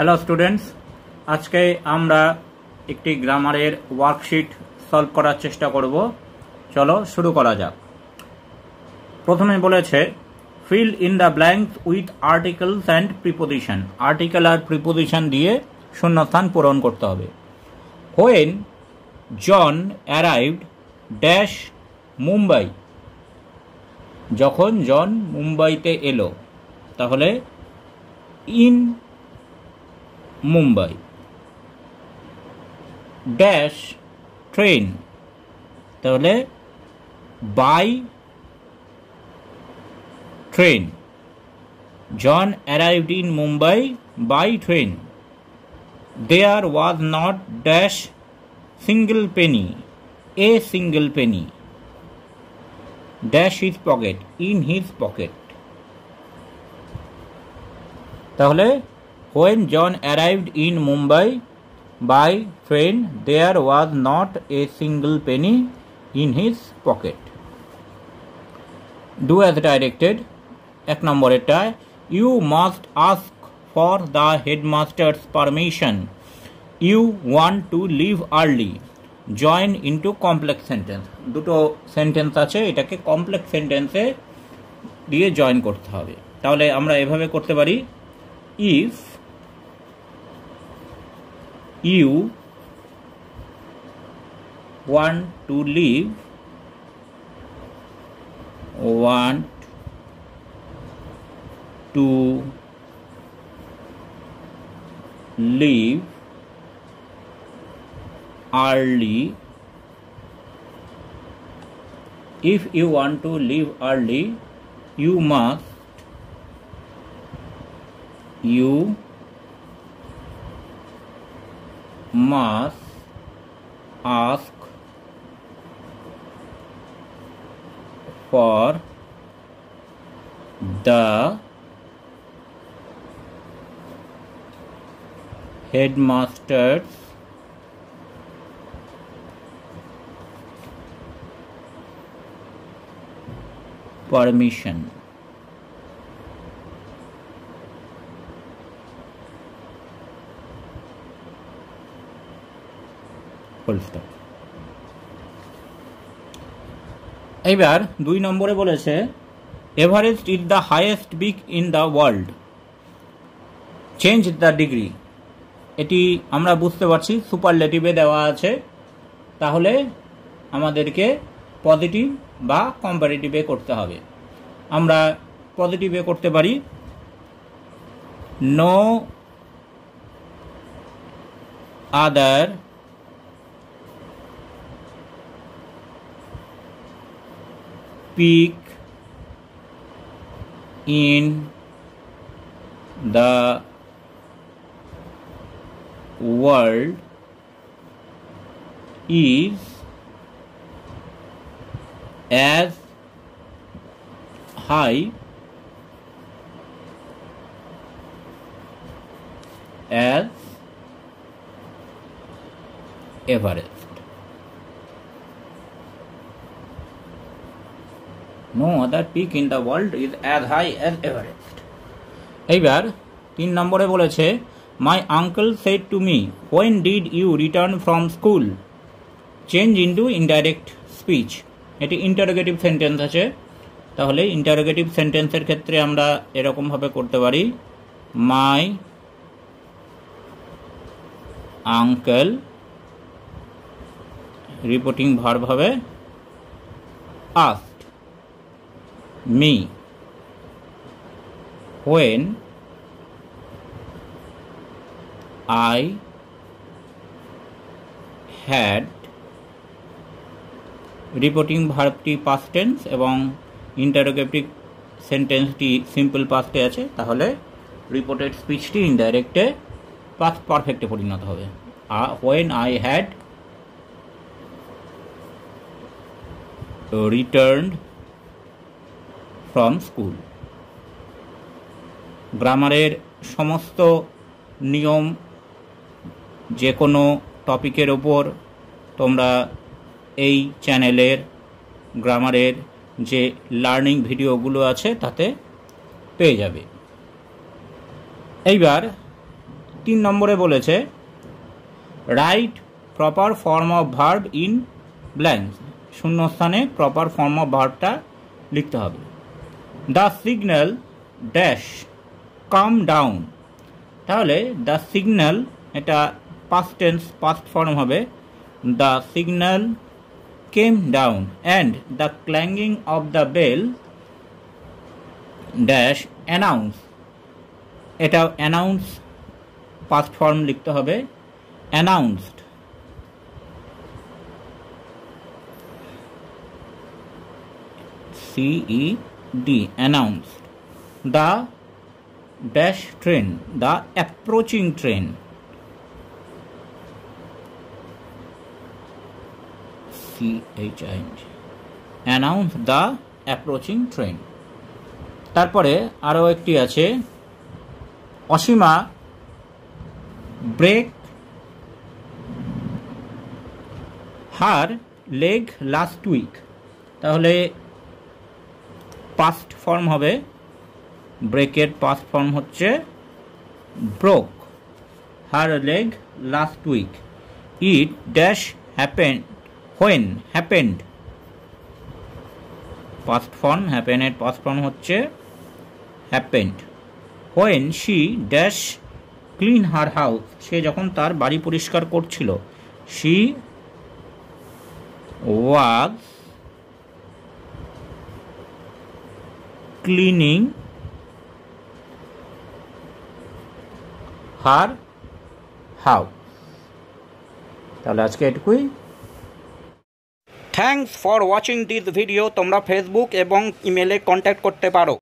Hello students, আজকে আমরা একটি গ্রামারের ওয়ার্কশিট সলভ করার চেষ্টা করব। চলো শুরু করা যাক। প্রথমে বলেছে fill in the blanks with articles and preposition. Article আর প্রিপোজিশন দিয়ে শূন্যস্থান পূরণ করতে হবে। When John arrived dash Mumbai, যখন জন মুম্বাইতে এলো, তাহলে ইন মুম্বাই। ড্যাশ ট্রেন, তাহলে by train. John arrived in Mumbai by train. There was not dash single penny, a single penny. Dash his pocket, in his pocket. তাহলে when John arrived in Mumbai by train, there was not a single penny in his pocket. Do as directed. এক নম্বরেরটা, you must ask for the headmaster's permission. You want to leave early. Join into complex sentence. দুটো sentence আছে, এটাকে complex সেন্টেন্সে দিয়ে join করতে হবে। তাহলে আমরা এভাবে করতে পারি, if you want to leave early, if you want to leave early, you must ask for the headmaster's permission. এবার 2 নম্বরে বলেছে Everest is the highest peak in the world, change the degree. এটি আমরা বুঝতে পারছি সুপারলেটিভে দেওয়া আছে, তাহলে আমাদেরকে পজিটিভ বা কম্পারেটিভে করতে হবে। আমরা পজিটিভে করতে পারি, no other peak in the world is as high as Everest. No other peak in the world is as high as Everest. এইবার 3 নম্বরে বলেছে my uncle said to me, when did you return from school? Change into indirect speech. এটি interrogative sentence আছে, তাহলে interrogative সেন্টেন্সের ক্ষেত্রে আমরা এরকম ভাবে করতে পারি, my uncle, রিপোর্টিং ভার্ব হবে asked me when I had, reporting ভার্বটি পাস্ট টেন্স এবং ইন্টারোগেটিভ সেন্টেন্সটি সিম্পল পাস্টে আছে, তাহলে রিপোর্টেড স্পিচটি ইনডাইরেক্টে পাস্ট পারফেক্টে পরিণত হবে। when I had returned from school. গ্রামারের সমস্ত নিয়ম যে কোনো টপিকের ওপর তোমরা এই চ্যানেলের গ্রামারের যে লার্নিং ভিডিওগুলো আছে তাতে পেয়ে যাবে। এইবার 3 নম্বরে বলেছে right proper form of verb in blanks, শূন্যস্থানে প্রপার ফর্ম অফ ভার্বটা লিখতে হবে। The signal dash come down, তাহলে দ্য সিগন্যাল এটা পাস্ট টেন্স, পাস্ট ফর্ম হবে। The signal came down and the clanging of the bell dash announce, এটা announce past form লিখতে হবে, announced. CED announced the dash train, the approaching train, CHING announced the approaching train। তারপরে আরও একটি আছে Asima break her leg last week, তাহলে past form হবে, ব্রেকের পাস্ট ফর্ম হচ্ছে broke, her leg last week. It dash happened when happened, past form, হ্যাপেনের past form হচ্ছে happened. When she dash clean her house, সে যখন তার বাড়ি পরিষ্কার করছিল, she was cleaning her house. তাহলে আজকে এটুকুই। Thanks for watching this video. তোমরা ফেসবুক এবং ইমেলে কন্ট্যাক্ট করতে পারো।